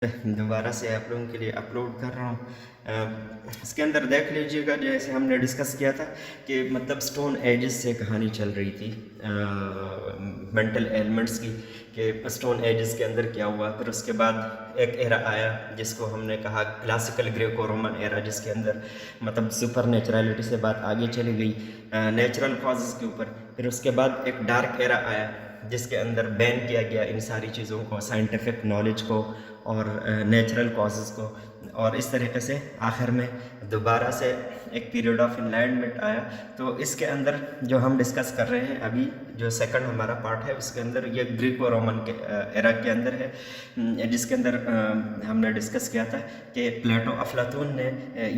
दोबारा से आप लोगों के लिए अपलोड कर रहा हूँ। इसके अंदर देख लीजिएगा, जैसे हमने डिस्कस किया था कि मतलब स्टोन एजेस से कहानी चल रही थी मेंटल एलिमेंट्स की, कि स्टोन एजेस के अंदर क्या हुआ। फिर उसके बाद एक एरा आया जिसको हमने कहा क्लासिकल ग्रेको रोमन एरा, जिसके अंदर मतलब सुपर नेचुरलिटी से बात आगे चली गई नेचुरल कॉजेज़ के ऊपर। फिर उसके बाद एक डार्क एरा आया जिसके अंदर बैन किया गया इन सारी चीज़ों को, साइंटिफिक नॉलेज को और नेचुरल कॉजेज़ को। और इस तरीके से आखिर में दोबारा से एक पीरियड ऑफ इनलाइटमेंट आया। तो इसके अंदर जो हम डिस्कस कर रहे हैं अभी, जो सेकंड हमारा पार्ट है, उसके अंदर ये ग्रीको रोमन के एरा के अंदर है, जिसके अंदर हमने डिस्कस किया था कि प्लेटो अफलातून ने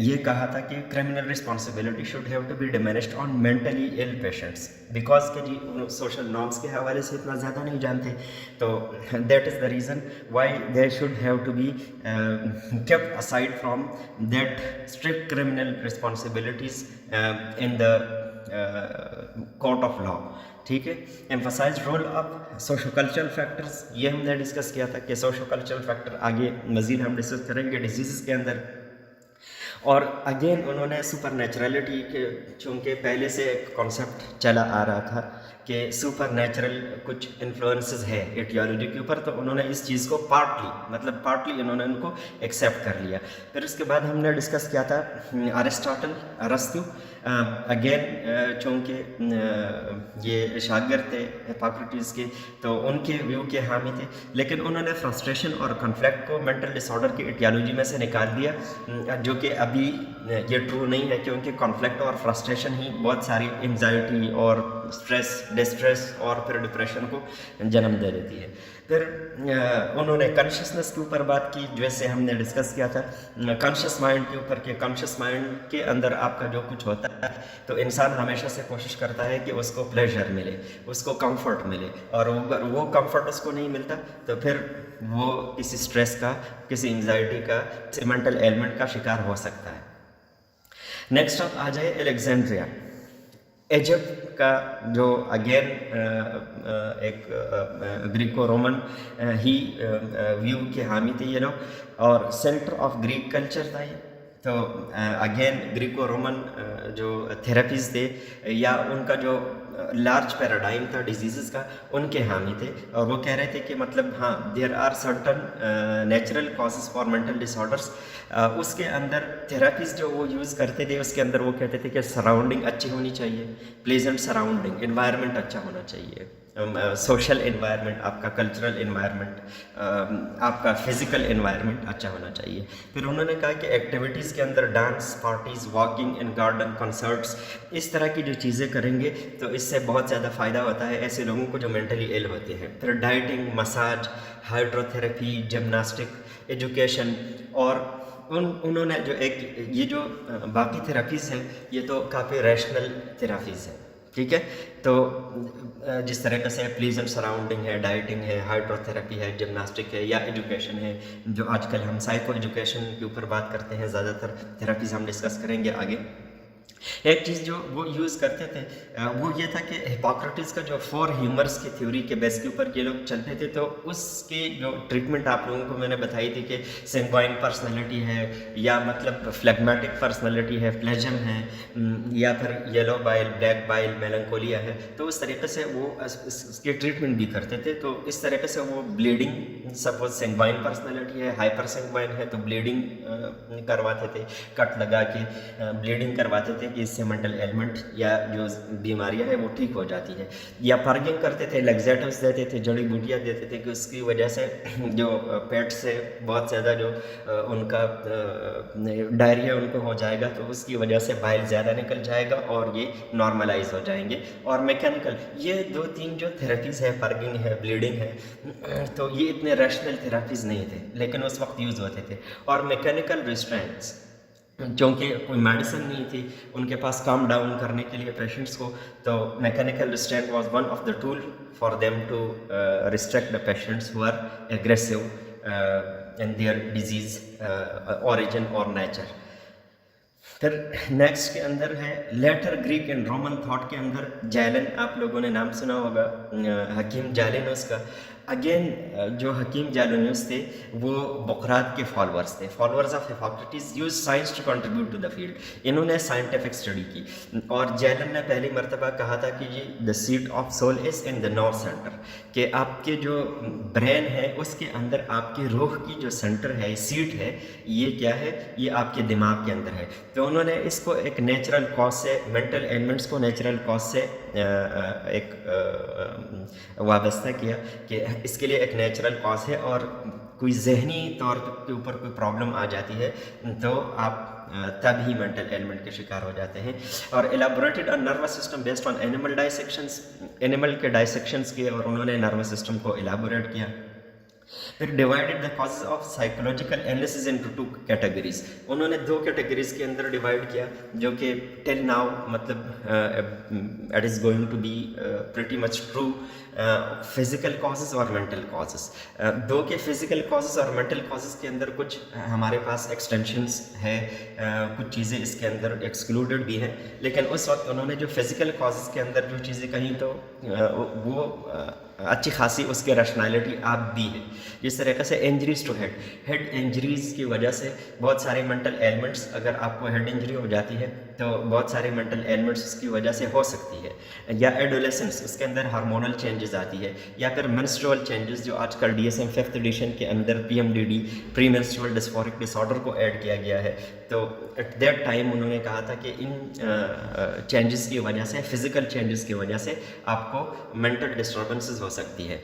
ये कहा था कि criminal responsibility should have to be diminished on mentally ill patients, because के जी सोशल नॉर्म्स के हवाले से इतना ज़्यादा नहीं जानते। तो that is the reason why they should have to be kept aside from that strict criminal responsibilities in the court of law। ठीक है, emphasize role of socio cultural factors, ये हमने डिस्कस किया था कि सोशो कल्चरल फैक्टर आगे मज़ीद हम डिस्कस करेंगे डिजीज़ के अंदर। और अगेन उन्होंने सुपर नेचुरलिटी के, चूँकि पहले से एक कॉन्सेप्ट चला आ रहा था कि सुपर नेचुरल कुछ इन्फ्लुएंसेस है एटियोलॉजी के ऊपर, तो उन्होंने इस चीज़ को पार्टली इन्होंने उनको एक्सेप्ट कर लिया। फिर उसके बाद हमने डिस्कस किया था अरिस्टोटल, अरस्तु, अगेन चूँकि ये शागिर्द थे हिप्पोक्रेटिस के, तो उनके व्यू के हामी थे, लेकिन उन्होंने फ्रस्ट्रेशन और कॉन्फ्लिक्ट को मेंटल डिसऑर्डर की एटियोलॉजी में से निकाल दिया, जो कि अभी ये ट्रू नहीं है, क्योंकि कॉन्फ्लिक्ट और फ्रस्ट्रेशन ही बहुत सारी एंजाइटी और स्ट्रेस, डिस्ट्रेस और फिर डिप्रेशन को जन्म दे देती है। फिर उन्होंने कॉन्शियसनेस के ऊपर बात की, जैसे हमने डिस्कस किया था कॉन्शियस माइंड के ऊपर, कि कॉन्शियस माइंड के अंदर आपका जो कुछ होता है तो इंसान हमेशा से कोशिश करता है कि उसको प्लेजर मिले, उसको कंफर्ट मिले, और अगर वो कंफर्ट उसको नहीं मिलता तो फिर वो किसी स्ट्रेस का, किसी एंजाइटी का, किसी मेंटल एलिमेंट का शिकार हो सकता है। नेक्स्ट आप आ जाए एलेक्जेंड्रिया, इजिप्ट का, जो अगेन एक ग्रीको रोमन ही व्यू के हामी थे ये लोग, और सेंटर ऑफ ग्रीक कल्चर था ये। तो अगेन ग्रीको रोमन जो थेरेपीज़ थे या उनका जो लार्ज पैराडाइम था डिजीज़ का, उनके हामी थे, और वो कह रहे थे कि मतलब हाँ, there are certain natural causes for mental disorders. उसके अंदर थेरेपीज़ जो वो यूज़ करते थे, उसके अंदर वो कहते थे कि सराउंडिंग अच्छी होनी चाहिए, प्लेजेंट सराउंडिंग, एनवायरनमेंट अच्छा होना चाहिए, सोशल एनवायरनमेंट, आपका कल्चरल एनवायरनमेंट, आपका फिज़िकल एनवायरनमेंट अच्छा होना चाहिए। फिर उन्होंने कहा कि एक्टिविटीज़ के अंदर dance, parties, walking in garden, concerts, इस तरह की जो चीज़ें करेंगे तो इससे बहुत ज़्यादा फ़ायदा होता है ऐसे लोगों को जो मेंटली इल होते हैं। फिर dieting, massage, hydrotherapy, gymnastic, education, और उन्होंने जो एक ये जो बाकी थेरेपीज़ हैं ये तो काफ़ी रैशनल थेरेपीज़ हैं, ठीक है। तो जिस तरह से प्लीजेंट सराउंडिंग है, डाइटिंग है, हाइड्रोथेरेपी है, जिम्नास्टिक है, या एजुकेशन है, जो आजकल हम साइको एजुकेशन के ऊपर बात करते हैं, ज़्यादातर थेरेपीज़ हम डिस्कस करेंगे आगे। एक चीज़ जो वो यूज़ करते थे वो ये था कि हिप्पोक्रेटिस का जो 4 ह्यूमर्स की थ्योरी के बेस के ऊपर ये लोग चलते थे, तो उसके जो ट्रीटमेंट आप लोगों को मैंने बताई थी कि सैंग्वाइन पर्सनालिटी है, या मतलब फ्लेगमेटिक पर्सनालिटी है, फ्लेजम है, या फिर येलो बाइल, ब्लैक बाइल, मेलंकोलिया है, तो उस तरीके से वो इसके ट्रीटमेंट भी करते थे। तो इस तरीके से वो ब्लीडिंग, सपोज सैंग्वाइन पर्सनालिटी है, हाइपर सैंग्वाइन है, तो ब्लीडिंग करवाते थे, कट लगा के ब्लीडिंग करवाते थे कि इससे मेंटल एलिमेंट या जो बीमारियां हैं वो ठीक हो जाती है। या पर्गिंग करते थे, लग्जेटिव्स देते थे, जड़ी बूटियाँ देते थे कि उसकी वजह से जो पेट से बहुत ज़्यादा जो उनका डायरिया उनको हो जाएगा तो उसकी वजह से बाइल ज़्यादा निकल जाएगा और ये नॉर्मलाइज हो जाएंगे। और मैकेनिकल, ये 2-3 जो थेरेपीज़ है, पर्गिंग है, ब्लीडिंग है, तो ये इतने रैशनल थेरेपीज़ नहीं थे लेकिन उस वक्त यूज़ होते थे। और मैकेनिकल रिस्ट्रेंट्स, क्योंकि कोई मेडिसिन नहीं थी उनके पास काम डाउन करने के लिए पेशेंट्स को, तो mechanical restraint was one of the tool for them to restrict the patients who are aggressive in their disease origin और नेचर। फिर नेक्स्ट के अंदर है later Greek and Roman thought के अंदर जैलन, आप लोगों ने नाम सुना होगा, हकीम जैलिनस का। अगेन जो हकीम जालूनियस थे वो बुकरात के फॉलोअर्स थे, followers of Hippocrates use science to contribute to the field. इन्होंने साइंटिफिक स्टडी की और जैलन ने पहली मरतबा कहा था कि जी the seat of soul is in the nerve centre, कि आपके जो ब्रेन है उसके अंदर आपकी रूह की जो सेंटर है, सीट है, ये क्या है, ये आपके दिमाग के अंदर है। तो उन्होंने इसको एक नेचुरल कॉज से, मेंटल एलिमेंट्स को नेचुरल कॉज से एक वाबस्ता किया कि इसके लिए एक नेचुरल कॉज है और कोई जहनी तौर के ऊपर कोई प्रॉब्लम आ जाती है तो आप तभी मेंटल एलिमेंट के शिकार हो जाते हैं। और elaborated on nervous system based on animal dissections, animal के डाइसेक्शंस किए और उन्होंने नर्वस सिस्टम को एलाबोरेट किया। फिर divided the causes of psychological illnesses into 2 categories, उन्होंने 2 कैटेगरीज के अंदर डिवाइड किया जो कि टिल नाउ मतलब it is going to be pretty much true, physical causes और मेंटल कॉजेज। 2 के फिजिकल कॉजेज और मेंटल कॉजेज के अंदर कुछ हमारे पास एक्सटेंशंस है, कुछ चीज़ें इसके अंदर एक्सक्लूडेड भी हैं, लेकिन उस वक्त उन्होंने जो फिजिकल कॉजेज के अंदर जो चीज़ें कहीं तो वो अच्छी खासी उसकी रैशनैलिटी आप भी है। जिस तरीके से इंजरीज टू हेड इंजरीज की वजह से बहुत सारे मेंटल एलिमेंट्स, अगर आपको हेड इंजरी हो जाती है तो बहुत सारे मेंटल एलिमेंट्स उसकी वजह से हो सकती है, या एडोलेसेंस उसके अंदर हार्मोनल चेंजेस आती है, या फिर मेंस्ट्रुअल चेंजेस जो आजकल DSM 5th एडिशन के अंदर PMDD pre menstrual dysphoric disorder को ऐड किया गया है। तो एट दैट टाइम उन्होंने कहा था कि इन चेंजेस की वजह से, फिजिकल चेंजेस की वजह से आपको मेंटल डिस्टर्बेंसेस हो सकती है।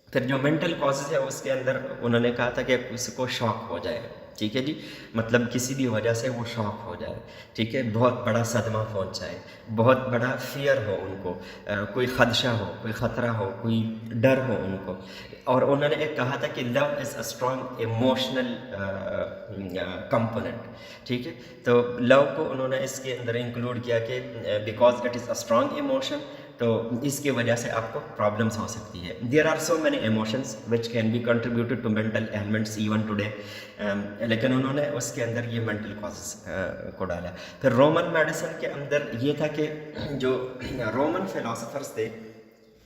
फिर जो मेंटल कॉजेज है उसके अंदर उन्होंने कहा था कि किसी को शॉक हो जाए, ठीक है जी, मतलब किसी भी वजह से वो शॉक हो जाए, ठीक है, बहुत बड़ा सदमा पहुंच जाए, बहुत बड़ा फियर हो उनको, कोई खदशा हो, कोई ख़तरा हो, कोई डर हो उनको। और उन्होंने एक कहा था कि love is a strong emotional component, ठीक है। तो लव को उन्होंने इसके अंदर इंक्लूड किया कि because it is a strong emotion, तो इसकी वजह से आपको प्रॉब्लम्स हो सकती है। There are so many emotions which can be contributed to mental ailments even today, लेकिन उन्होंने उसके अंदर ये मेंटल कॉजेज को डाला। फिर रोमन मेडिसिन के अंदर ये था कि जो रोमन फिलोसफर्स थे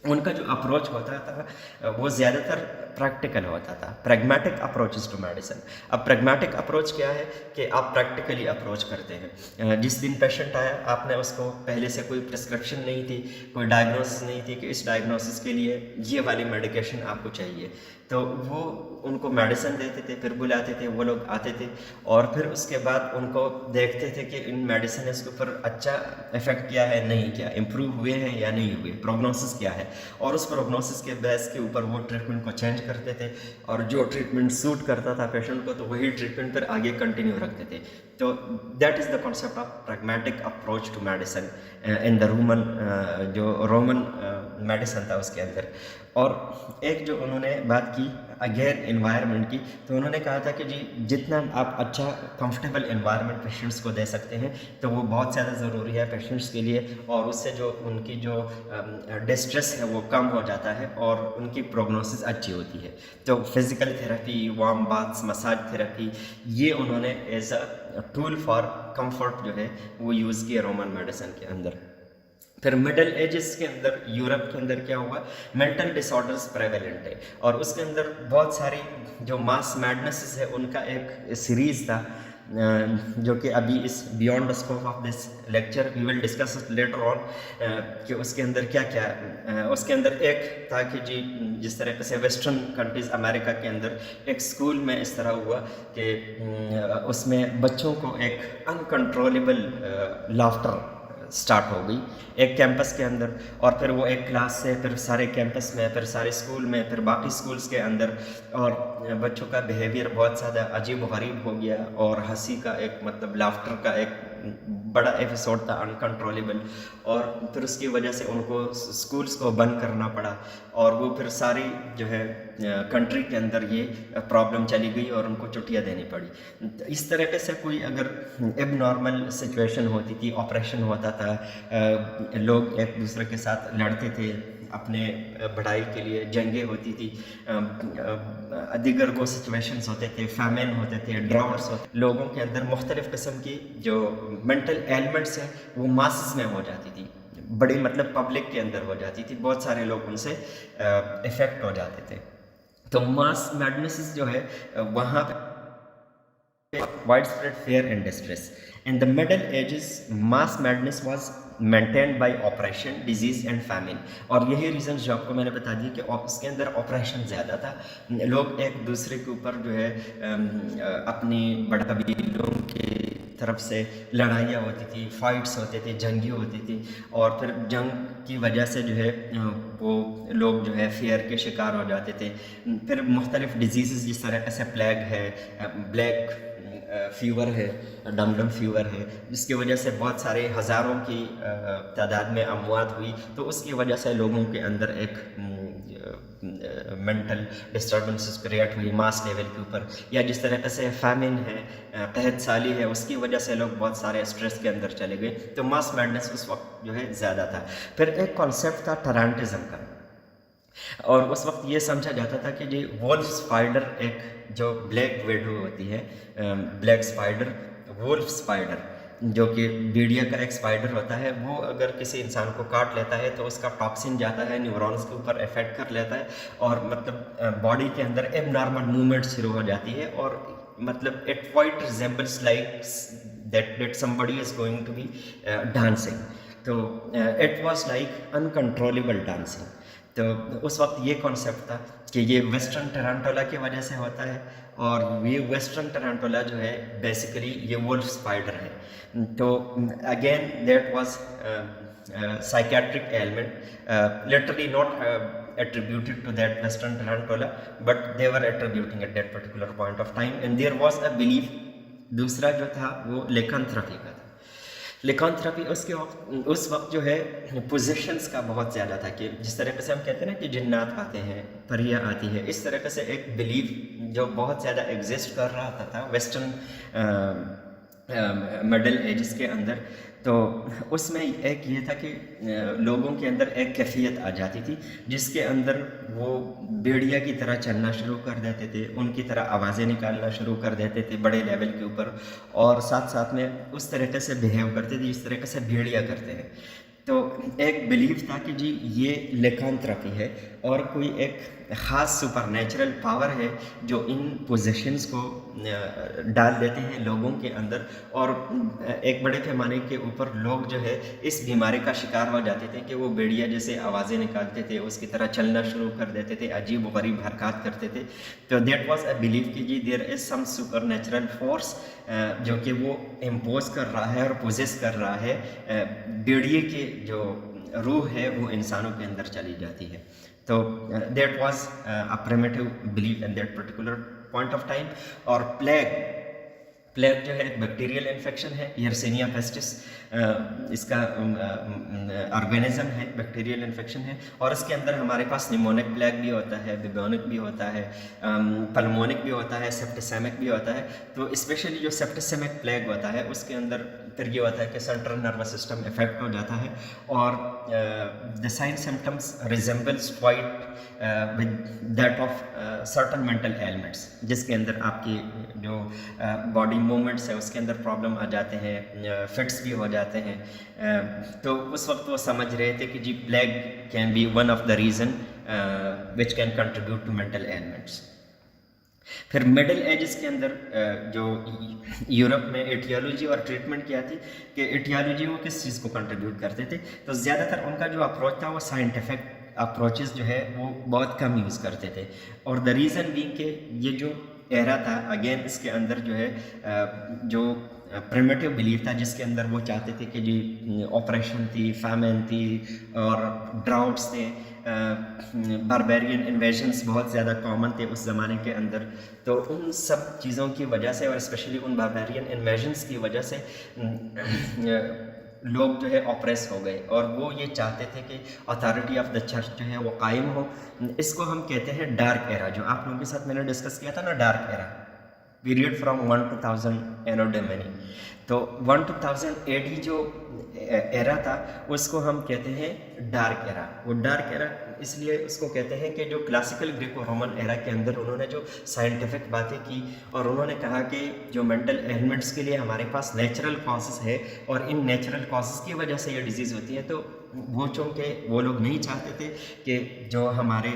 उनका जो अप्रोच होता था वो ज़्यादातर प्रैक्टिकल होता था, प्रैग्मेटिक अप्रोचेस टू मेडिसिन। अब प्रैग्मेटिक अप्रोच क्या है कि आप प्रैक्टिकली अप्रोच करते हैं। जिस दिन पेशेंट आया आपने उसको पहले से कोई प्रिस्क्रिप्शन नहीं थी, कोई डायग्नोसिस नहीं थी कि इस डायग्नोसिस के लिए ये वाली मेडिकेशन आपको चाहिए, तो वो उनको मेडिसिन देते थे, फिर बुलाते थे, वो लोग आते थे और फिर उसके बाद उनको देखते थे कि इन मेडिसिन के ऊपर अच्छा इफेक्ट किया है, नहीं किया, इम्प्रूव हुए हैं या नहीं हुए, प्रोग्नोसिस क्या है, और उस प्रोग्नोसिस के बेस के ऊपर वो ट्रीटमेंट को चेंज करते थे और जो ट्रीटमेंट सूट करता था पेशेंट को तो वही ट्रीटमेंट फिर आगे कंटिन्यू रखते थे। तो that is the concept of pragmatic approach to medicine in the Roman medicine था उसके अंदर। और एक जो उन्होंने बात की अगेन एनवायरनमेंट की, तो उन्होंने कहा था कि जी जितना आप अच्छा कंफर्टेबल एनवायरनमेंट पेशेंट्स को दे सकते हैं तो वो बहुत ज़्यादा ज़रूरी है पेशेंट्स के लिए, और उससे जो उनकी जो डिस्ट्रेस है वो कम हो जाता है और उनकी प्रोग्नोसिस अच्छी होती है। तो physical therapy, warm baths, massage therapy, ये उन्होंने as a tool for comfort जो है वो यूज़ किया रोमन मेडिसिन के अंदर। फिर मिडल एजेस के अंदर यूरोप के अंदर क्या हुआ, मेंटल डिसऑर्डर्स प्रेवेलेंट है और उसके अंदर बहुत सारी जो मास मैडनेसेस है उनका एक सीरीज़ था जो कि अभी इस beyond the scope of this lecture we will discuss later on कि उसके अंदर क्या क्या उसके अंदर एक था कि जी जिस तरह से वेस्टर्न कंट्रीज़ अमेरिका के अंदर एक स्कूल में इस तरह हुआ कि उसमें बच्चों को एक अनकंट्रोलेबल लाफ्टर स्टार्ट हो गई एक कैंपस के अंदर, और फिर वो एक क्लास से फिर सारे कैंपस में, फिर सारे स्कूल में, फिर बाकी स्कूल्स के अंदर, और बच्चों का बिहेवियर बहुत ज़्यादा अजीब व गरीब हो गया और हंसी का एक मतलब लाफ्टर का एक बड़ा एपिसोड था अनकंट्रोलेबल, और फिर उसकी वजह से उनको स्कूल्स को बंद करना पड़ा और वो फिर सारी जो है कंट्री के अंदर ये प्रॉब्लम चली गई और उनको छुट्टियाँ देनी पड़ी। इस तरीके से कोई अगर एब नॉर्मल सिचुएशन होती थी, ऑपरेशन होता था, लोग एक दूसरे के साथ लड़ते थे अपने बढ़ाई के लिए, जंगें होती थी, दीगर को सिचुएशंस होते थे, फैमिन होते थे, ड्राउट्स होते, लोगों के अंदर मुख्तलिफ़ किस्म की जो मेंटल एलिमेंट्स हैं वो मासेस में हो जाती थी, बड़ी मतलब पब्लिक के अंदर हो जाती थी, बहुत सारे लोग उनसे इफ़ेक्ट हो जाते थे। तो मास मैडनेस जो है वहाँ पे wide spread fair and distress. In the middle edges mass madness was maintained by operation, disease and famine. और यही रीज़न जो आपको मैंने बता दिया कि उसके अंदर ऑपरेशन ज़्यादा था, लोग एक दूसरे के ऊपर जो है अपनी बड़े कबीलों की तरफ से लड़ाइयाँ होती थी, फाइट्स होते थे, जंगी होती थी, और फिर जंग की वजह से जो है वो लोग जो है फेयर के शिकार हो जाते थे। फिर मुख्तलिफ डिजीज़ जिस तरह से प्लेग है, ब्लैक फीवर है, डमडम फीवर है, जिसकी वजह से बहुत सारे हज़ारों की तादाद में अमवात हुई। तो उसकी वजह से लोगों के अंदर एक मेंटल डिस्टर्बेंसेस क्रिएट हुई मास लेवल के ऊपर। या जिस तरह से फैमिन है, तहत साली है, उसकी वजह से लोग बहुत सारे स्ट्रेस के अंदर चले गए। तो मास मैडनेस उस वक्त जो है ज़्यादा था। फिर एक कॉन्सेप्ट था टरांटिज्म का, और उस वक्त ये समझा जाता था कि जी वोल्फ स्पाइडर, एक जो ब्लैक विडो होती है, ब्लैक स्पाइडर, वोल्फ स्पाइडर, जो कि भेड़िया का एक स्पाइडर होता है, वो अगर किसी इंसान को काट लेता है तो उसका टॉक्सिन जाता है, न्यूरॉन्स के ऊपर इफेक्ट कर लेता है, और मतलब बॉडी के अंदर एबनॉर्मल मूवमेंट शुरू हो जाती है, और मतलब it quite resembles like that somebody is going to be dancing. तो it was like uncontrollable dancing. तो उस वक्त ये कॉन्सेप्ट था कि ये वेस्टर्न टरांटोला की वजह से होता है, और ये वेस्टर्न टरांटोला जो है बेसिकली ये वुल्फ स्पाइडर है। तो again that was psychiatric element, literally not attributed to that western tarantula, but they were attributing at that particular point of time, and there was a belief। दूसरा जो था वो लिकांथ्रोपी का था। लिकांथ्रोपी उस वक्त जो है पोजेशंस का बहुत ज़्यादा था, कि जिस तरह से हम कहते हैं ना कि जिन्नात आते हैं, परियां आती है, इस तरह से एक बिलीव जो बहुत ज़्यादा एग्जिस्ट कर रहा था वेस्टर्न मिडल एजेस के अंदर। तो उसमें एक ये था कि लोगों के अंदर एक कैफियत आ जाती थी जिसके अंदर वो भेड़िया की तरह चलना शुरू कर देते थे, उनकी तरह आवाज़ें निकालना शुरू कर देते थे बड़े लेवल के ऊपर, और साथ साथ में उस तरीके से बिहेव करते थे जिस तरीके से भेड़िया करते हैं। तो एक बिलीव था कि जी ये लिकांथ्रोपी है, और कोई एक ख़ास सुपरनेचुरल पावर है जो इन पोजेशंस को डाल देते हैं लोगों के अंदर, और एक बड़े पैमाने के ऊपर लोग जो है इस बीमारी का शिकार हो जाते थे कि वो भेड़िया जैसे आवाज़ें निकालते थे, उसकी तरह चलना शुरू कर देते थे, अजीब व गरीब हरकत करते थे। तो दैट वाज अ बिलीव कि जी there is some supernatural force जो कि वो इम्पोज कर रहा है और पोजेस कर रहा है, भेड़िए की जो रूह है वो इंसानों के अंदर चली जाती है। तो that was a primitive believe at that particular point of time. और प्लेग जो है एक बैक्टीरियल इन्फेक्शन है, यर्सीनिया पेस्टिस इसका ऑर्गेनिज्म है, बैक्टीरियल इन्फेक्शन है, और इसके अंदर हमारे पास निमोनिक प्लेग भी होता है, बिबोनिक भी होता है, पल्मोनिक भी होता है, सेप्टिसेमिक भी होता है। तो स्पेशली जो सेप्टिसेमिक प्लेग होता है उसके अंदर फिर ये होता है कि सेंट्रल नर्वस सिस्टम इफेक्ट हो जाता है, और the sign symptoms resembles quite with that of certain mental ailments, जिसके अंदर आपकी जो बॉडी मूवमेंट्स है उसके अंदर प्रॉब्लम आ जाते हैं, फिट्स भी हो जाते हैं। तो उस वक्त वो समझ रहे थे कि जी plague can be one of the reason which can contribute to mental elements. फिर मिडिल एजेस के अंदर जो यूरोप में एटियोलॉजी और ट्रीटमेंट किया थी कि एटियोलॉजी वो किस चीज़ को कंट्रीब्यूट करते थे, तो ज़्यादातर उनका जो अप्रोच था वो साइंटिफिक अप्रोचेस जो है वो बहुत कम यूज़ करते थे। और द रीज़न बीइंग कि ये जो एरा था अगेन इसके अंदर जो है जो प्रिमिटिव बिलीफ था जिसके अंदर वो चाहते थे कि जी ऑपरेशन थी, फैमिन थी, और ड्राउट्स थे, बारबेरियन इन्वेजन्स बहुत ज़्यादा कॉमन थे उस ज़माने के अंदर। तो उन सब चीज़ों की वजह से और स्पेशली उन बारबेरियन इन्वेजन्स की वजह से लोग जो है ऑप्रेस हो गए, और वो ये चाहते थे कि अथॉरिटी ऑफ द चर्च जो है वो कायम हो। इसको हम कहते हैं डार्क एरा, जो आप लोगों के साथ मैंने डिस्कस किया था ना, dark era period from 1 to 1000 anno domini. तो 1 to 1000 AD जो एरा था उसको हम कहते हैं डार्क एरा। वो डार्क एरा इसलिए उसको कहते हैं कि जो क्लासिकल ग्रीको रोमन एरा के अंदर उन्होंने जो साइंटिफिक बातें की, और उन्होंने कहा कि जो मेंटल एलिमेंट्स के लिए हमारे पास नेचुरल कॉजेस है, और इन नेचुरल कॉजेस की वजह से ये डिजीज़ होती है। तो वो चूँकि वो लोग नहीं चाहते थे कि जो हमारे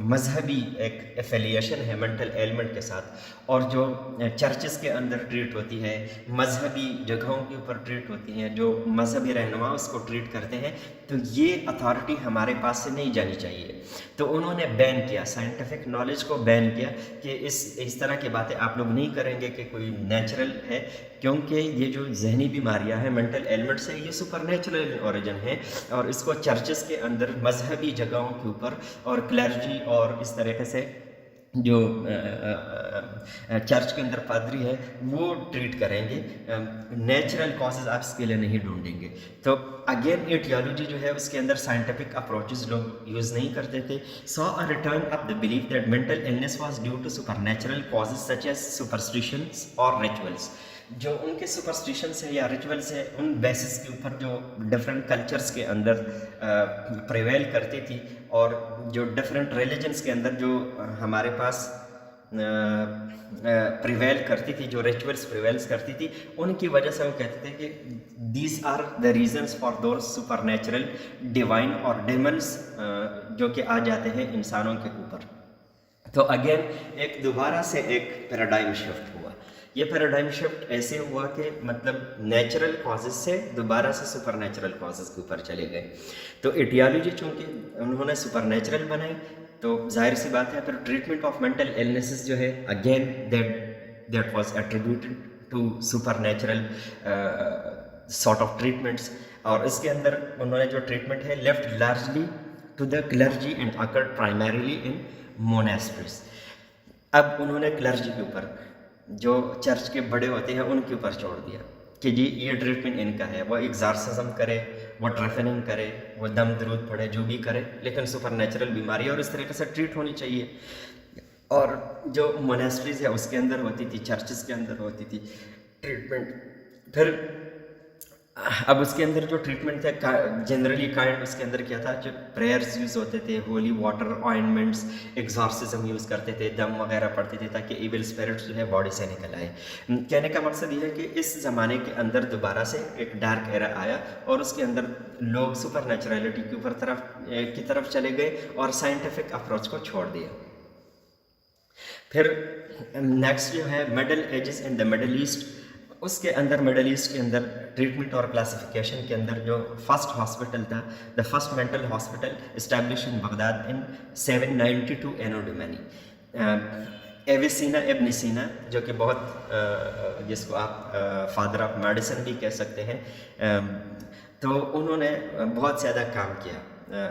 मजहबी एक एफिलिएशन है मेंटल एलिमेंट के साथ और जो चर्चेस के अंदर ट्रीट होती है, मजहबी जगहों के ऊपर ट्रीट होती हैं, जो मजहबी रहनुमा उसको ट्रीट करते हैं, तो ये अथॉरिटी हमारे पास से नहीं जानी चाहिए। तो उन्होंने बैन किया, साइंटिफिक नॉलेज को बैन किया कि इस तरह की बातें आप लोग नहीं करेंगे कि कोई नेचुरल है, क्योंकि ये जो जहनी बीमारियां हैं मेंटल एलिमेंट से, ये सुपर नेचुरल ओरिजिन है और इसको चर्चेस के अंदर मजहबी जगहों के ऊपर और क्लर्जी और इस तरीके से जो चर्च के अंदर पादरी है वो ट्रीट करेंगे, नेचुरल कॉजेज आप इसके लिए नहीं ढूंढेंगे। तो अगेन एटियोलॉजी जो है उसके अंदर साइंटिफिक अप्रोचेस लोग यूज़ नहीं करते थे। Saw a return of the belief that mental illness was due to supernatural causes such as superstitions और रिचुअल्स। जो उनके सुपरस्टिशंस है या रिचुअल्स है, उन बेसिस के ऊपर जो डिफरेंट कल्चर्स के अंदर प्रिवेल करती थी और जो डिफरेंट रिलीजन्स के अंदर जो हमारे पास प्रिवेल करती थी, जो रिचुअल्स प्रिवेल्स करती थी, उनकी वजह से वो कहते थे कि these are the reasons for those super natural divine और डेमन्स जो कि आ जाते हैं इंसानों के ऊपर। तो अगेन एक दोबारा से एक पैराडाइम शिफ्ट हुआ। ये पैराडाइम शिफ्ट ऐसे हुआ कि मतलब नेचुरल कॉजेज से दोबारा से सुपर नेचुरल कॉजेज के ऊपर चले गए। तो एटियोलॉजी चूँकि उन्होंने सुपर नेचुरल बनाई, तो जाहिर सी बात है फिर ट्रीटमेंट ऑफ मेंटल इलनेसेस जो है again that was attributed to super natural sort of treatments. और इसके अंदर उन्होंने जो ट्रीटमेंट है left largely to the clergy and accorded primarily in monasteries. अब उन्होंने क्लर्जी के ऊपर, जो चर्च के बड़े होते हैं, उनके ऊपर छोड़ दिया कि जी ये ट्रीटमेंट इनका है, वो एग्जॉर्सिज्म करे, वो ट्रैफनिंग करे, वो दम दरूद पढ़े, जो भी करे, लेकिन सुपर नेचुरल बीमारी और इस तरीके से ट्रीट होनी चाहिए। और जो मोनेस्ट्रीज है उसके अंदर होती थी, चर्चेस के अंदर होती थी ट्रीटमेंट। फिर अब उसके अंदर जो ट्रीटमेंट था जनरली काइंड उसके अंदर क्या था, जो प्रेयर्स यूज़ होते थे, holy water, ointments, exorcism use करते थे, दम वगैरह पड़ते थे ताकि इविल स्पिरिट्स जो है बॉडी से निकल आए। कहने का मकसद ये है कि इस ज़माने के अंदर दोबारा से एक डार्क एरा आया और उसके अंदर लोग सुपर नेचुरलिटी के ऊपर की तरफ चले गए और साइंटिफिक अप्रोच को छोड़ दिया। फिर नेक्स्ट जो है middle edges in the middle east, उसके अंदर मिडल ईस्ट के अंदर ट्रीटमेंट और क्लासिफिकेशन के अंदर जो फर्स्ट हॉस्पिटल था, the first mental hospital establish in Baghdad in 792 anno domini, Avicenna Ibn Sina, जो कि बहुत जिसको आप फादर ऑफ मेडिसिन भी कह सकते हैं, तो उन्होंने बहुत ज़्यादा काम किया,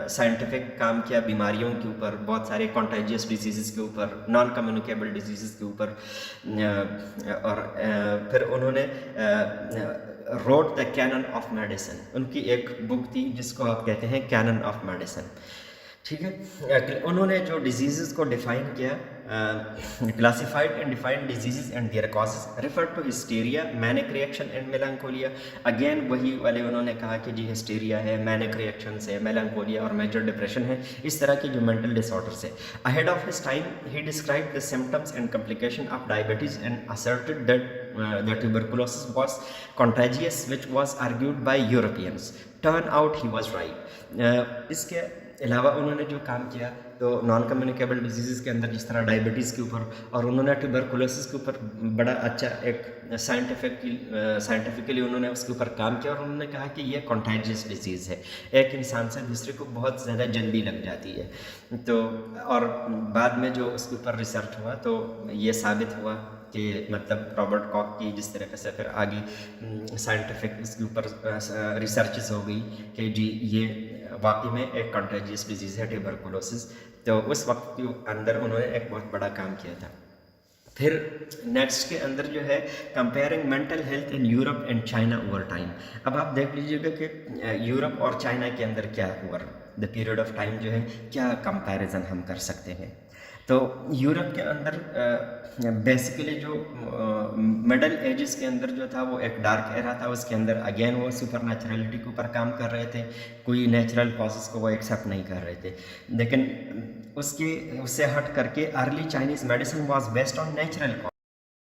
साइंटिफिक काम किया बीमारियों के ऊपर, बहुत सारे कॉन्टेजियस डिजीज़ के ऊपर, नॉन कम्युनिकेबल डिजीज़ के ऊपर। और फिर उन्होंने wrote the canon of medicine, उनकी एक बुक थी जिसको आप कहते हैं कैनन ऑफ मेडिसिन, ठीक है। उन्होंने जो डिजीज़ को डिफ़ाइन किया, classified and defined disease and their causes, refer to hysteria, manic reaction and melancholia. अगेन वही वाले उन्होंने कहा कि जी हिस्टीरिया है, मैनिक रिएक्शंस है, मेलांकोलिया और मेजर डिप्रेशन है, इस तरह की जो मेंटल डिसऑर्डर्स है। Ahead of his time he described the symptoms and complication of diabetes and asserted that the tuberculosis was contagious, which was argued by Europeans. Turn out he was right. इसके अलावा उन्होंने जो काम किया तो non communicable disease के अंदर जिस तरह डायबिटीज़ के ऊपर, और उन्होंने ट्यूबरकुलोसिस के ऊपर बड़ा अच्छा एक साइंटिफिकली उन्होंने उसके ऊपर काम किया और उन्होंने कहा कि ये कॉन्टेजियस डिजीज़ है, एक इंसान से दूसरे को बहुत ज़्यादा जल्दी लग जाती है। तो और बाद में जो उसके ऊपर रिसर्च हुआ तो ये साबित हुआ कि मतलब रॉबर्ट कॉक की जिस तरीके से फिर आगे साइंटिफिक इसके ऊपर रिसर्चेस हो गई कि जी ये वाकई में एक कंटेजियस डिजीज़ है ट्यूबरकुलोसिस, तो उस वक्त के अंदर उन्होंने एक बहुत बड़ा काम किया था। फिर नेक्स्ट के अंदर जो है comparing mental health in Europe and China over time. अब आप देख लीजिएगा कि यूरोप और चाइना के अंदर क्या over the period of time जो है क्या कंपैरिजन हम कर सकते हैं। तो यूरोप के अंदर बेसिकली जो मिडल एजेस के अंदर जो था वो एक डार्क एरा था, उसके अंदर अगेन वो सुपर नेचुरलिटी के ऊपर काम कर रहे थे, कोई नेचुरल कॉजेज़ को वो एक्सेप्ट नहीं कर रहे थे। लेकिन उससे हट करके early Chinese medicine was based on natural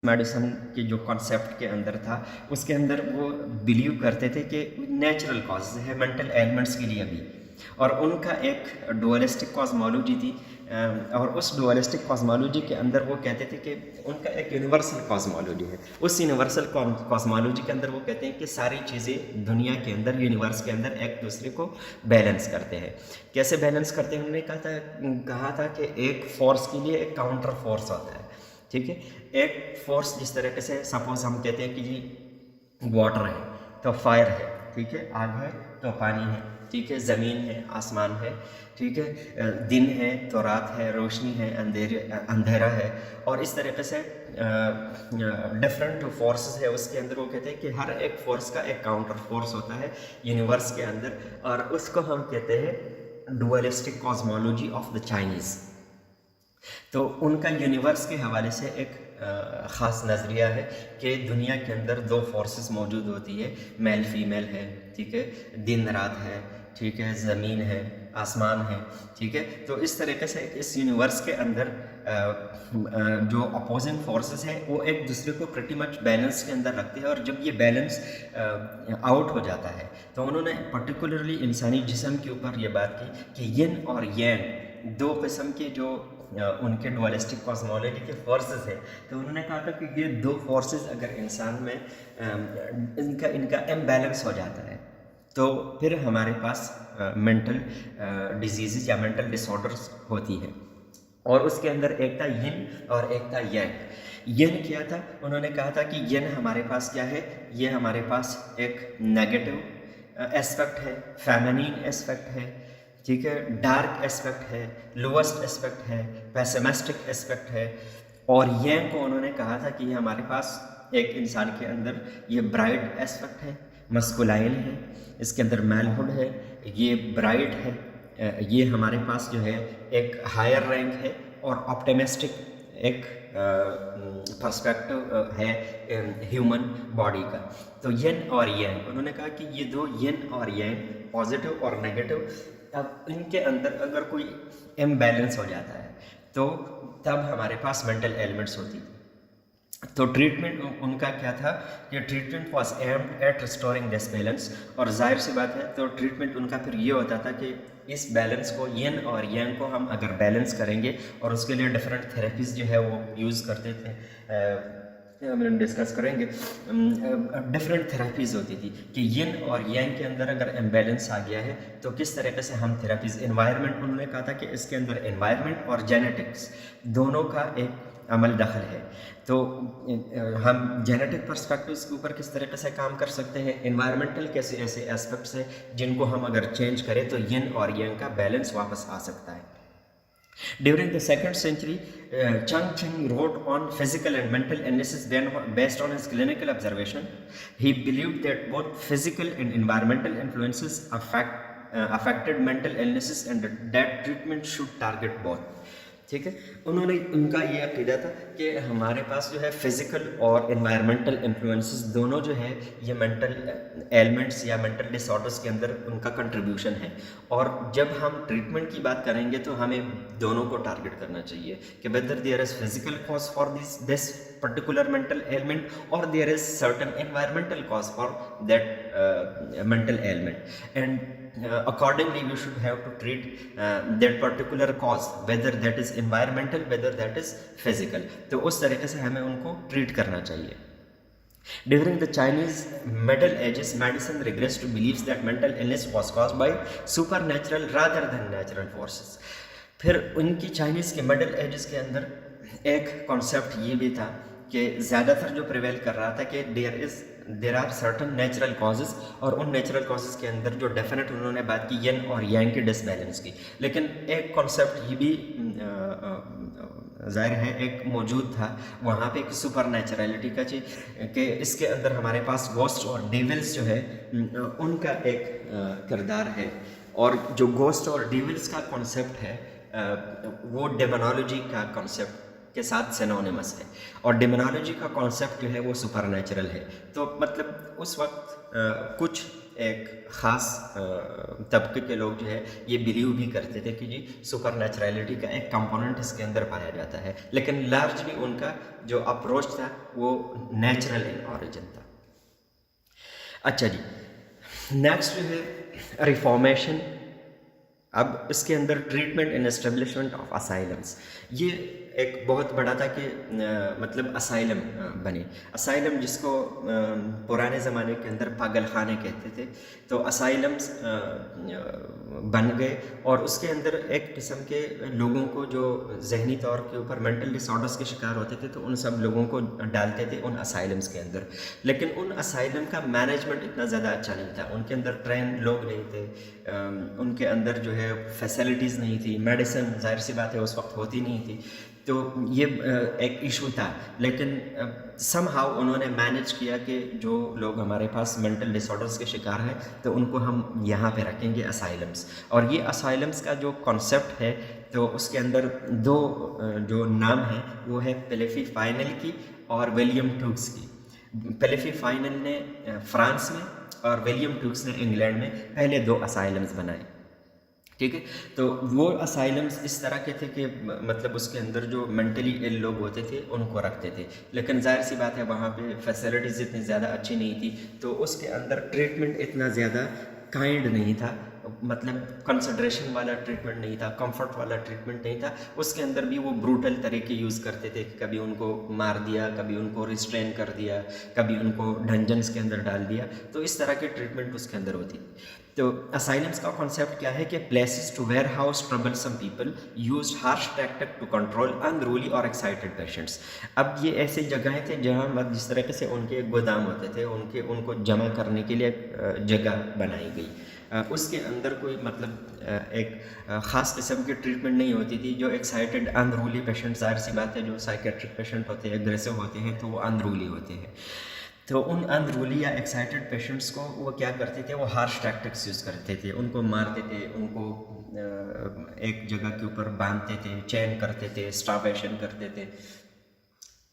medicine की जो कॉन्सेप्ट के अंदर था उसके अंदर वो बिलीव करते थे कि नेचुरल कॉज है मेंटल एलिमेंट्स के लिए भी, और उनका एक डुअलिस्टिक कॉस्मोलॉजी थी। और उस डुअलिस्टिक कॉस्मोलॉजी के अंदर वो कहते थे कि उनका एक यूनिवर्सल कॉस्मोलॉजी है। उस यूनिवर्सल कॉस्मोलॉजी के अंदर वो कहते हैं कि सारी चीज़ें दुनिया के अंदर, यूनिवर्स के अंदर एक दूसरे को बैलेंस करते हैं। कैसे बैलेंस करते हैं? उन्होंने कहा था कि एक फोर्स के लिए एक काउंटर फोर्स होता है, ठीक है। एक फोर्स जिस तरीके से सपोज हम कहते हैं कि जी वाटर है तो फायर है, ठीक है, आग है तो पानी है, ठीक है, ज़मीन है, आसमान है, ठीक है, दिन है तो रात है, रोशनी है, अंधेरा है, और इस तरीके से डिफरेंट जो फोर्सेस है उसके अंदर वो कहते हैं कि हर एक फोर्स का एक काउंटर फोर्स होता है यूनिवर्स के अंदर, और उसको हम कहते हैं dualistic cosmology of the Chinese. तो उनका यूनिवर्स के हवाले से एक ख़ास नज़रिया है कि दुनिया के अंदर दो फोर्सेस मौजूद होती है, मेल फीमेल है, ठीक है, दिन रात है, ठीक है, ज़मीन है, आसमान है, ठीक है। तो इस तरीके से इस यूनिवर्स के अंदर जो अपोजिंग फोर्सेस हैं वो एक दूसरे को प्रेटी मच बैलेंस के अंदर रखते हैं, और जब ये बैलेंस आउट हो जाता है तो उन्होंने पर्टिकुलरली इंसानी जिस्म के ऊपर ये बात की कि यिन और यांग दो किस्म के जो उनके डुअलिस्टिक कॉस्मोलॉजी के फोर्सेस है, तो उन्होंने कहा था कि ये दो फोर्सेस अगर इंसान में इनका इम्बैलेंस हो जाता है तो फिर हमारे पास मेंटल डिजीज़ या मेंटल डिसऑर्डर्स होती है। और उसके अंदर एक था यिन और एक था यांग। यिन क्या था? उन्होंने कहा था कि यिन हमारे पास क्या है, ये हमारे पास एक नेगेटिव एस्पेक्ट है, फेमिनिन एस्पेक्ट है, ठीक है, डार्क एस्पेक्ट है, लोवेस्ट एस्पेक्ट है, पेसिमिस्टिक एस्पेक्ट है। और यांग को उन्होंने कहा था कि ये हमारे पास एक इंसान के अंदर ये ब्राइट एस्पेक्ट है, मस्कुलाइन है, इसके अंदर मैनहुड है, ये ब्राइट है, ये हमारे पास जो है एक हायर रैंक है, और ऑप्टिमिस्टिक एक पर्सपेक्टिव है ह्यूमन बॉडी का। तो यिन और यांग, उन्होंने कहा कि ये दो यिन और यांग, पॉजिटिव और नेगेटिव, अब इनके अंदर अगर कोई इम्बैलेंस हो जाता है तो तब हमारे पास मेंटल एलिमेंट्स होती। तो ट्रीटमेंट उनका क्या था कि treatment was aimed at restoring this balance, और जाहिर सी बात है तो ट्रीटमेंट उनका फिर ये होता था कि इस बैलेंस को, यिन और यांग को हम अगर बैलेंस करेंगे, और उसके लिए डिफरेंट थेरेपीज़ जो है वो यूज़ करते थे, हम डिस्कस करेंगे। डिफरेंट थेरेपीज़ होती थी कि यिन और यांग के अंदर अगर इम्बैलेंस आ गया है तो किस तरीके से हम थेरेपीज़, इन्वायरमेंट, उन्होंने कहा था कि इसके अंदर इन्वायरमेंट और जेनेटिक्स दोनों का एक अमल दखल है। तो हम जेनेटिक पर्सपेक्टिव्स के ऊपर किस तरीके से काम कर सकते हैं, इन्वायरमेंटल कैसे ऐसे एस्पेक्ट्स हैं जिनको हम अगर चेंज करें तो यिन और यांग का बैलेंस वापस आ सकता है। During the 2nd century, Chang Cheng wrote on physical and mental illnesses based on his clinical observation. He believed that both physical and environmental influences affected mental illnesses and that treatment should target both. ठीक है, उन्होंने, उनका ये अकीदा था कि हमारे पास जो है फिज़िकल और इन्वायरमेंटल इन्फ्लुएंसेस दोनों जो है ये मेंटल एलिमेंट्स या मेंटल डिसऑर्डर्स के अंदर उनका कंट्रीब्यूशन है, और जब हम ट्रीटमेंट की बात करेंगे तो हमें दोनों को टारगेट करना चाहिए कि whether there is physical cause for this particular mental ailment or there is certain environmental cause for that mental ailment, and accordingly we should have to treat that particular cause, whether that is environmental, whether that is physical. तो उस तरीके से हमें उनको treat करना चाहिए। During the Chinese Middle Ages, medicine regressed to beliefs that mental illness was caused by supernatural rather than natural forces. फिर उनकी चाइनीज़ के मिडल एजेस के अंदर एक कॉन्सेप्ट ये भी था कि ज़्यादातर जो प्रिवेल कर रहा था कि there are certain natural causes, और उन नेचुरल कॉजेज़ के अंदर जो डेफिनेट उन्होंने बात की यिन और यांग के डिसबैलेंस की, लेकिन एक कॉन्सेप्ट ये भी ज़ाहिर है एक मौजूद था वहाँ पे, एक सुपर नेचुरलिटी का चीज़ कि इसके अंदर हमारे पास गोस्ट और डेविल्स जो है उनका एक किरदार है, और जो गोस्ट और डेविल्स का कॉन्सेप्ट है वो डेमोनोलॉजी का कॉन्सेप्ट के साथ सिनोनिमस है, और डेमोनोलॉजी का कॉन्सेप्ट जो है वो सुपर नेचुरल है। तो मतलब उस वक्त कुछ ایک خاص طبقے کے لوگ جو ہے یہ بلیو بھی کرتے تھے کہ جی سپر نیچرلٹی کا ایک کمپوننٹ اس کے اندر پایا جاتا ہے، لیکن لارجلی ان کا جو اپروچ تھا وہ نیچرل ان اوریجن تھا۔ اچھا جی، نیکسٹ جو ہے ریفارمیشن۔ اب اس کے اندر treatment and establishment of asylums, یہ ایک بہت بڑا تھا کہ مطلب اسائلم بنے۔ اسائلم جس کو پرانے زمانے کے اندر پاگل خانے کہتے تھے، تو اسائلمس بن گئے، اور اس کے اندر ایک قسم کے لوگوں کو جو ذہنی طور کے اوپر مینٹل ڈس آرڈرس کے شکار ہوتے تھے تو ان سب لوگوں کو ڈالتے تھے ان اسائلمس کے اندر، لیکن ان اسائلم کا مینجمنٹ اتنا زیادہ اچھا نہیں تھا، ان کے اندر ٹرین لوگ نہیں تھے، ان کے اندر جو ہے فیسلٹیز نہیں تھی، میڈیسن ظاہر سی بات ہے اس وقت ہوتی نہیں تھی، تو یہ ایک ایشو تھا۔ لیکن سم ہاؤ انہوں نے مینیج کیا کہ جو لوگ ہمارے پاس مینٹل ڈس آرڈرس کے شکار ہیں تو ان کو ہم یہاں پہ رکھیں گے اسائلمس، اور یہ اسائلمس کا جو کانسیپٹ ہے تو اس کے اندر دو جو نام ہیں وہ ہے پیلیفی فائنل کی اور ولیم ٹوکس کی۔ پیلیفی فائنل نے فرانس میں اور ولیم ٹوکس نے انگلینڈ میں پہلے دو اسائلمس بنائے، ٹھیک ہے۔ تو وہ اسائلمس اس طرح کے تھے کہ مطلب اس کے اندر جو مینٹلی ایل لوگ ہوتے تھے ان کو رکھتے تھے، لیکن ظاہر سی بات ہے وہاں پہ فیسلٹیز اتنی زیادہ اچھی نہیں تھی، تو اس کے اندر ٹریٹمنٹ اتنا زیادہ کائنڈ نہیں تھا، مطلب کنسیڈریشن والا ٹریٹمنٹ نہیں تھا، کمفرٹ والا ٹریٹمنٹ نہیں تھا، اس کے اندر بھی وہ بروٹل طریقے یوز کرتے تھے، کبھی ان کو مار دیا، کبھی ان کو ریسٹرین کر دیا، کبھی ان کو ڈنجنس کے اندر ڈال دیا، تو اس طرح کے ٹریٹمنٹ اس کے اندر ہوتی تھی۔ تو اسائلمس کا کانسیپٹ کیا ہے کہ places to where house troublesome people used harsh tactic to control unruly اور ایکسائٹیڈ پیشنٹس۔ اب یہ ایسی جگہیں تھے جہاں جس طریقے سے ان کے گودام ہوتے تھے، ان کو جمع کرنے کے لیے جگہ بنائی گئی، اس کے اندر کوئی مطلب ایک خاص قسم کی ٹریٹمنٹ نہیں ہوتی تھی۔ جو ایکسائٹیڈ انرولی پیشنٹ، ظاہر سی بات ہے جو سائیکیٹرک پیشنٹ ہوتے ہیں اگریسو ہوتے ہیں تو وہ انرولی ہوتے ہیں، تو ان انرولی یا ایکسائٹیڈ پیشنٹس کو وہ کیا کرتے تھے، وہ ہارش ٹیکٹکس یوز کرتے تھے، ان کو مارتے تھے، ان کو ایک جگہ کے اوپر باندھتے تھے، چین کرتے تھے، اسٹارویشن کرتے تھے۔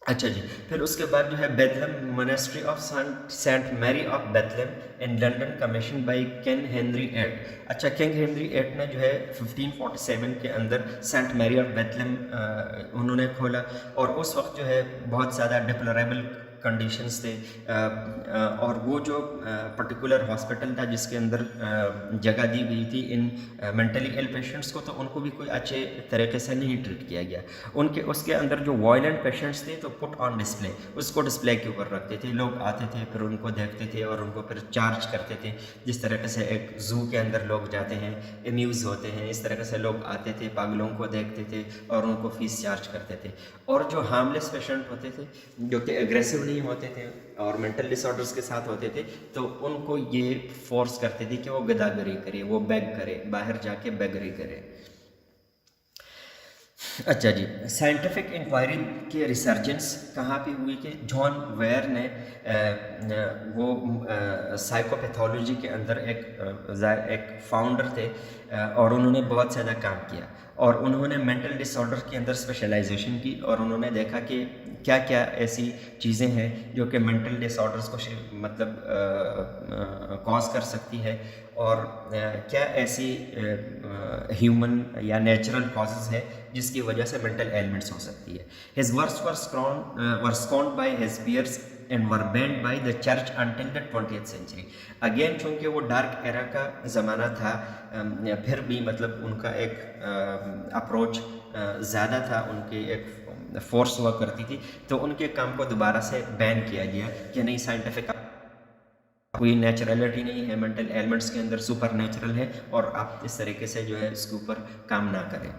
اچھا جی، پھر اس کے بعد جو ہے Bethlem monastery of Saint Mary of Bethlem in London commission by King Henry eight. اچھا، کنگ ہنری ایٹ نے جو ہے 1547 کے اندر سینٹ میری آف بیتھلم انہوں نے کھولا، اور اس وقت جو ہے بہت زیادہ ڈپلوریبل کنڈیشنز تھے، اور وہ جو پرٹیکولر ہاسپٹل تھا جس کے اندر جگہ دی گئی تھی ان مینٹلی ایل پیشنٹس کو، تو ان کو بھی کوئی اچھے طریقے سے نہیں ٹریٹ کیا گیا۔ اس کے اندر جو وائلنٹ پیشنٹس تھے تو پٹ آن ڈسپلے، اس کو ڈسپلے کے اوپر رکھتے تھے، لوگ آتے تھے پھر ان کو دیکھتے تھے اور ان کو پھر چارج کرتے تھے، جس طریقے سے ایک زو کے اندر لوگ جاتے ہیں، امیوز ہوتے ہیں، اس طریقے سے لوگ آتے تھے، پاگلوں کو دیکھتے تھے اور ان کو فیس چارج کرتے تھے۔ اور جو ہارملیس پیشنٹ ہوتے تھے جو کہ اگریسو نہیں ہوتے تھے اور مینٹل ڈس آرڈرس کے ساتھ ہوتے تھے، تو ان کو یہ فورس کرتے تھے کہ وہ گداگری کرے، وہ بیگ کرے، باہر جا کے بیگری کرے۔ اچھا جی، سائنٹیفک انکوائری کے ریسرچنس کہاں پہ ہوئی کہ جان ویئر نے وہ سائیکوپیتھولوجی کے اندر ایک فاؤنڈر تھے، اور انہوں نے بہت زیادہ کام کیا، اور انہوں نے مینٹل ڈس آرڈر کے اندر اسپیشلائزیشن کی، اور انہوں نے دیکھا کہ کیا کیا ایسی چیزیں ہیں جو کہ مینٹل ڈس آرڈرس کو مطلب کاز کر سکتی ہے، اور کیا ایسی ہیومن یا نیچرل کازز ہے جس کی وجہ سے مینٹل ایلمنٹس ہو سکتی ہے۔ His works were scorned by his peers and were banned by the church until the 20th century۔ Again چونکہ وہ ڈارک ایرا کا زمانہ تھا، پھر بھی مطلب ان کا ایک اپروچ زیادہ تھا، ان کی ایک فورس ہوا کرتی تھی، تو ان کے کام کو دوبارہ سے بین کیا گیا کہ نہیں، سائنٹیفک کوئی نیچرلٹی نہیں ہے، مینٹل ایلمنٹس کے اندر سپر نیچرل ہے، اور آپ اس طریقے سے جو ہے اس کے اوپر کام نہ کریں۔